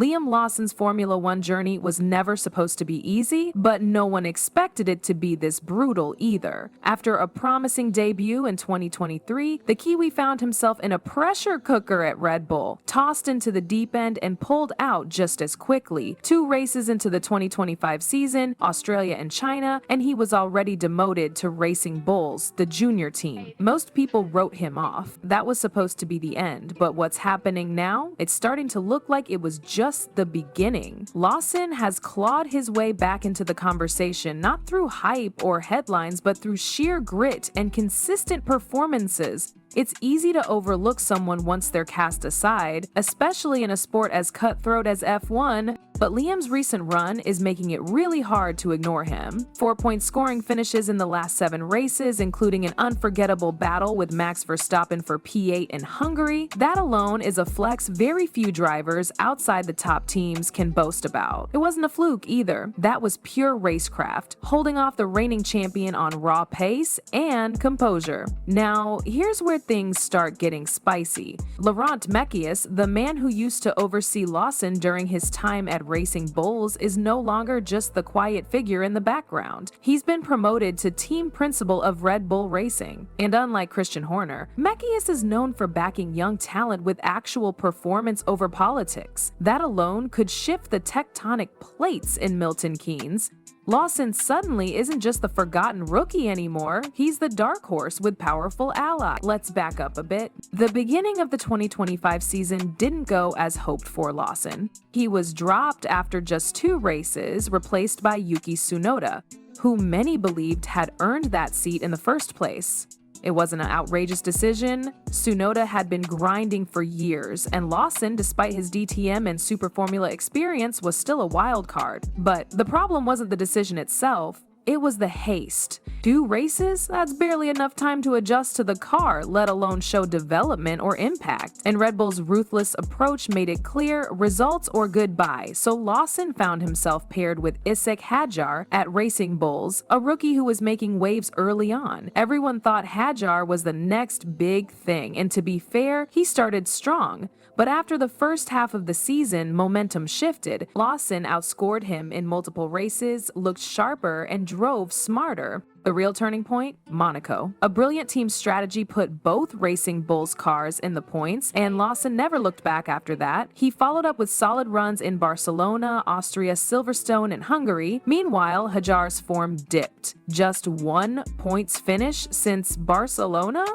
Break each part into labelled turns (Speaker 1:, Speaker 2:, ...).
Speaker 1: Liam Lawson's Formula One journey was never supposed to be easy, but no one expected it to be this brutal either. After a promising debut in 2023, the Kiwi found himself in a pressure cooker at Red Bull, tossed into the deep end and pulled out just as quickly. 2 races into the 2025 season, Australia and China, and he was already demoted to Racing Bulls, the junior team. Most people wrote him off. That was supposed to be the end, but what's happening now? It's starting to look like it was just the beginning. Lawson has clawed his way back into the conversation, not through hype or headlines, but through sheer grit and consistent performances. It's easy to overlook someone once they're cast aside, especially in a sport as cutthroat as F1, but Liam's recent run is making it really hard to ignore him. 4-point scoring finishes in the last 7 races, including an unforgettable battle with Max Verstappen for P8 in Hungary. That alone is a flex very few drivers outside the top teams can boast about. It wasn't a fluke either. That was pure racecraft, holding off the reigning champion on raw pace and composure. Now, here's where things start getting spicy. Laurent Mekies, the man who used to oversee Lawson during his time at Racing Bulls, is no longer just the quiet figure in the background. He's been promoted to team principal of Red Bull Racing. And unlike Christian Horner, Mekies is known for backing young talent with actual performance over politics. That alone could shift the tectonic plates in Milton Keynes. Lawson suddenly isn't just the forgotten rookie anymore, he's the dark horse with powerful ally. Let's back up a bit. The beginning of the 2025 season didn't go as hoped for Lawson. He was dropped after just 2 races, replaced by Yuki Tsunoda, who many believed had earned that seat in the first place. It wasn't an outrageous decision. Tsunoda had been grinding for years, and Lawson, despite his DTM and Super Formula experience, was still a wild card. But the problem wasn't the decision itself. It was the haste. 2 races? That's barely enough time to adjust to the car, let alone show development or impact. And Red Bull's ruthless approach made it clear, results or goodbye. So Lawson found himself paired with Isack Hadjar at Racing Bulls, a rookie who was making waves early on. Everyone thought Hadjar was the next big thing, and to be fair, he started strong. But after the first half of the season, momentum shifted. Lawson outscored him in multiple races, looked sharper, and drove smarter. The real turning point? Monaco. A brilliant team strategy put both Racing Bulls cars in the points, and Lawson never looked back after that. He followed up with solid runs in Barcelona, Austria, Silverstone, and Hungary. Meanwhile, Hadjar's form dipped. Just 1 points finish since Barcelona?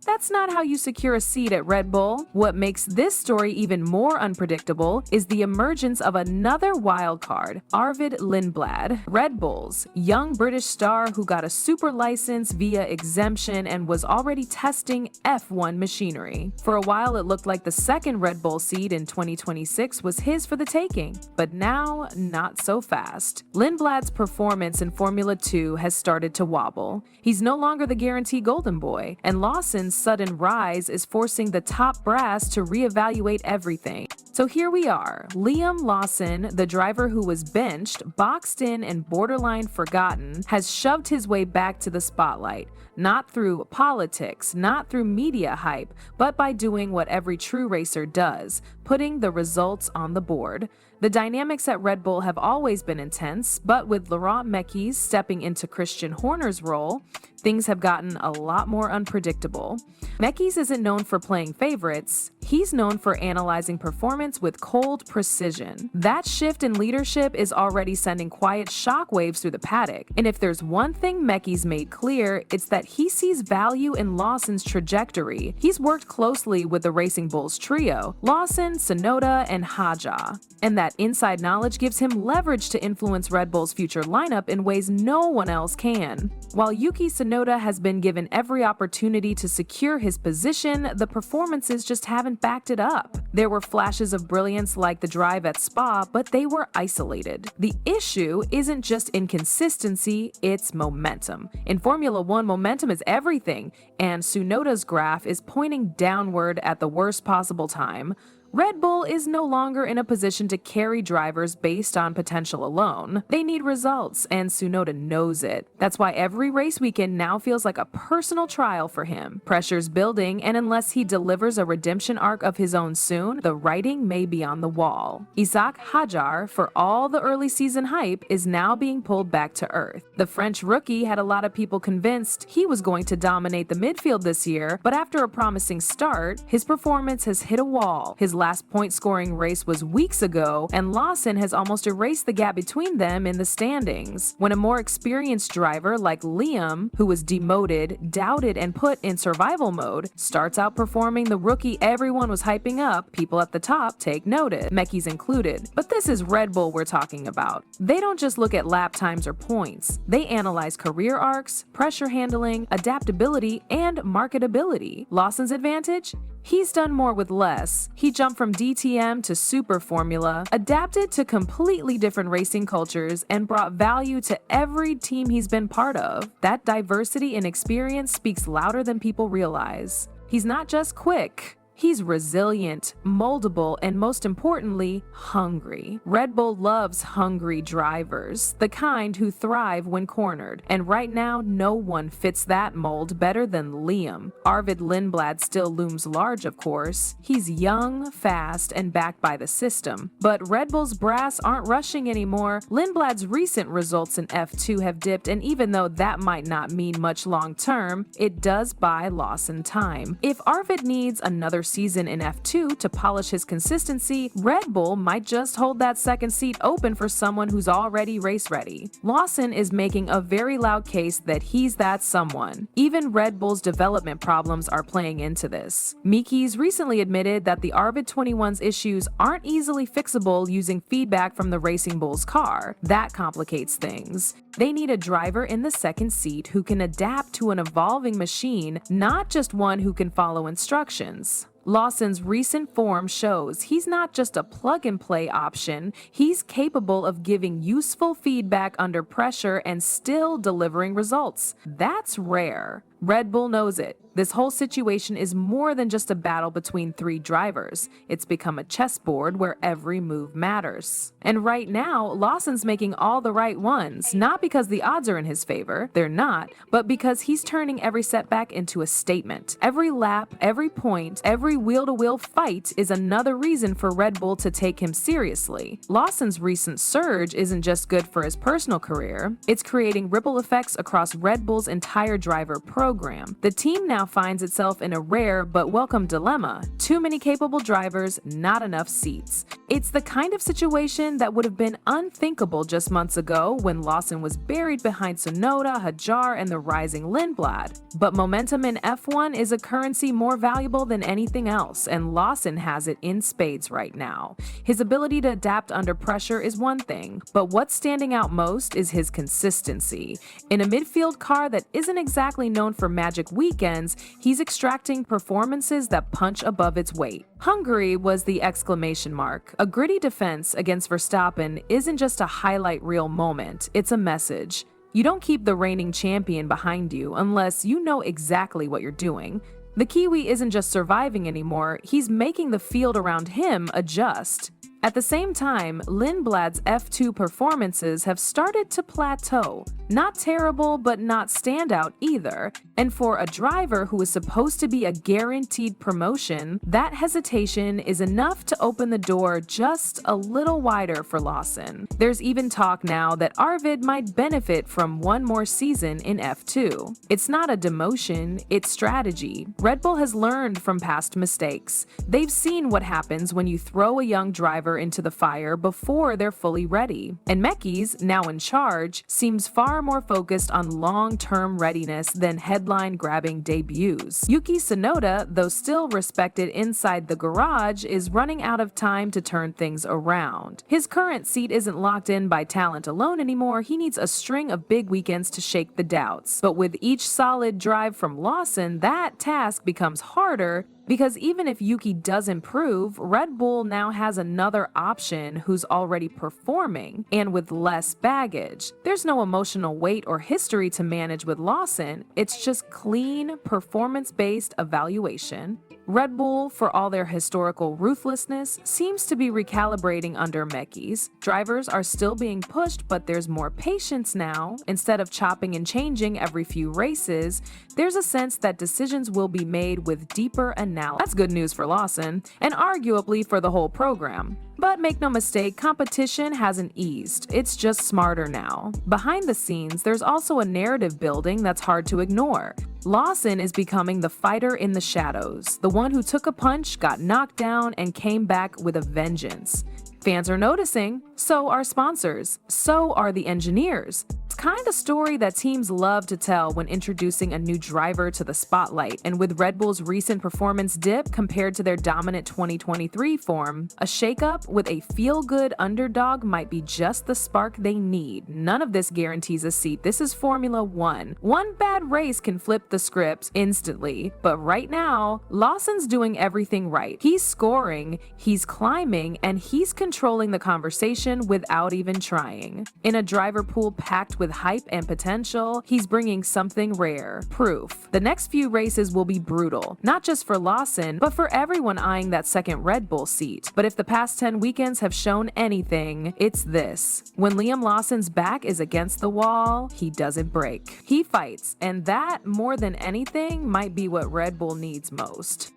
Speaker 1: That's not how you secure a seat at Red Bull. What makes this story even more unpredictable is the emergence of another wildcard, Arvid Lindblad. Red Bull's young British star who got a super license via exemption and was already testing F1 machinery. For a while, it looked like the second Red Bull seat in 2026 was his for the taking, but now, not so fast. Lindblad's performance in Formula 2 has started to wobble. He's no longer the guaranteed golden boy, and Lawson's sudden rise is forcing the top brass to reevaluate everything. So here we are, Liam Lawson, the driver who was benched, boxed in, and borderline forgotten, has shoved his way back to the spotlight. Not through politics, not through media hype, but by doing what every true racer does, putting the results on the board. The dynamics at Red Bull have always been intense, but with Laurent Mekies stepping into Christian Horner's role, things have gotten a lot more unpredictable. Mekies isn't known for playing favorites, he's known for analyzing performance with cold precision. That shift in leadership is already sending quiet shockwaves through the paddock, and if there's one thing Mekies made clear, it's that he sees value in Lawson's trajectory. He's worked closely with the Racing Bulls trio, Lawson, Tsunoda, and Hadjar, and that inside knowledge gives him leverage to influence Red Bull's future lineup in ways no one else can. While Yuki Tsunoda has been given every opportunity to secure his position, the performances just haven't backed it up. There were flashes of brilliance like the drive at Spa, but they were isolated. The issue isn't just inconsistency, it's momentum. In Formula One, momentum is everything, and Tsunoda's graph is pointing downward at the worst possible time. Red Bull is no longer in a position to carry drivers based on potential alone. They need results, and Tsunoda knows it. That's why every race weekend now feels like a personal trial for him. Pressure's building, and unless he delivers a redemption arc of his own soon, the writing may be on the wall. Isack Hadjar, for all the early season hype, is now being pulled back to earth. The French rookie had a lot of people convinced he was going to dominate the midfield this year, but after a promising start, his performance has hit a wall. His last point-scoring race was weeks ago, and Lawson has almost erased the gap between them in the standings. When a more experienced driver like Liam, who was demoted, doubted, and put in survival mode, starts outperforming the rookie everyone was hyping up, people at the top take notice, Mekies included. But this is Red Bull we're talking about. They don't just look at lap times or points. They analyze career arcs, pressure handling, adaptability, and marketability. Lawson's advantage? He's done more with less. He jumped from DTM to Super Formula, adapted to completely different racing cultures, and brought value to every team he's been part of. That diversity and experience speaks louder than people realize. He's not just quick. He's resilient, moldable, and most importantly, hungry. Red Bull loves hungry drivers, the kind who thrive when cornered. And right now, no one fits that mold better than Liam. Arvid Lindblad still looms large, of course. He's young, fast, and backed by the system. But Red Bull's brass aren't rushing anymore. Lindblad's recent results in F2 have dipped, and even though that might not mean much long term, it does buy Lawson time. If Arvid needs another season in F2 to polish his consistency, Red Bull might just hold that second seat open for someone who's already race ready. Lawson is making a very loud case that he's that someone. Even Red Bull's development problems are playing into this. Mekies recently admitted that the Arvid 21's issues aren't easily fixable using feedback from the Racing Bull's car. That complicates things. They need a driver in the second seat who can adapt to an evolving machine, not just one who can follow instructions. Lawson's recent form shows he's not just a plug-and-play option, he's capable of giving useful feedback under pressure and still delivering results. That's rare. Red Bull knows it. This whole situation is more than just a battle between three drivers. It's become a chessboard where every move matters. And right now, Lawson's making all the right ones, not because the odds are in his favor, they're not, but because he's turning every setback into a statement. Every lap, every point, every wheel-to-wheel fight is another reason for Red Bull to take him seriously. Lawson's recent surge isn't just good for his personal career, it's creating ripple effects across Red Bull's entire driver program. The team now finds itself in a rare but welcome dilemma. Too many capable drivers, not enough seats. It's the kind of situation that would have been unthinkable just months ago when Lawson was buried behind Tsunoda, Hadjar, and the rising Lindblad. But momentum in F1 is a currency more valuable than anything else, and Lawson has it in spades right now. His ability to adapt under pressure is one thing, but what's standing out most is his consistency. In a midfield car that isn't exactly known for magic weekends, he's extracting performances that punch above its weight. Hungary was the exclamation mark. A gritty defense against Verstappen isn't just a highlight reel moment, it's a message. You don't keep the reigning champion behind you unless you know exactly what you're doing. The Kiwi isn't just surviving anymore, he's making the field around him adjust. At the same time, Lindblad's F2 performances have started to plateau. Not terrible, but not standout either. And for a driver who is supposed to be a guaranteed promotion, that hesitation is enough to open the door just a little wider for Lawson. There's even talk now that Arvid might benefit from one more season in F2. It's not a demotion, it's strategy. Red Bull has learned from past mistakes. They've seen what happens when you throw a young driver into the fire before they're fully ready. And Mekies, now in charge, seems far more focused on long-term readiness than headline-grabbing debuts. Yuki Tsunoda, though still respected inside the garage, is running out of time to turn things around. His current seat isn't locked in by talent alone anymore, he needs a string of big weekends to shake the doubts. But with each solid drive from Lawson, that task becomes harder, because even if Yuki does improve, Red Bull now has another option who's already performing and with less baggage. There's no emotional weight or history to manage with Lawson, it's just clean, performance-based evaluation. Red Bull, for all their historical ruthlessness, seems to be recalibrating under Mekies. Drivers are still being pushed, but there's more patience now. Instead of chopping and changing every few races, there's a sense that decisions will be made with deeper analysis. That's good news for Lawson, and arguably for the whole program. But make no mistake, competition hasn't eased. It's just smarter now. Behind the scenes, there's also a narrative building that's hard to ignore. Lawson is becoming the fighter in the shadows, the one who took a punch, got knocked down, and came back with a vengeance. Fans are noticing, so are sponsors, so are the engineers. It's kind of story that teams love to tell when introducing a new driver to the spotlight, and with Red Bull's recent performance dip compared to their dominant 2023 form, a shakeup with a feel-good underdog might be just the spark they need. None of this guarantees a seat. This is Formula One. One bad race can flip the script instantly, but right now, Lawson's doing everything right. He's scoring, he's climbing, and he's controlling the conversation without even trying. In a driver pool packed with hype and potential, he's bringing something rare, proof. The next few races will be brutal, not just for Lawson, but for everyone eyeing that second Red Bull seat. But if the past 10 weekends have shown anything, it's this. When Liam Lawson's back is against the wall, he doesn't break. He fights, and that, more than anything, might be what Red Bull needs most.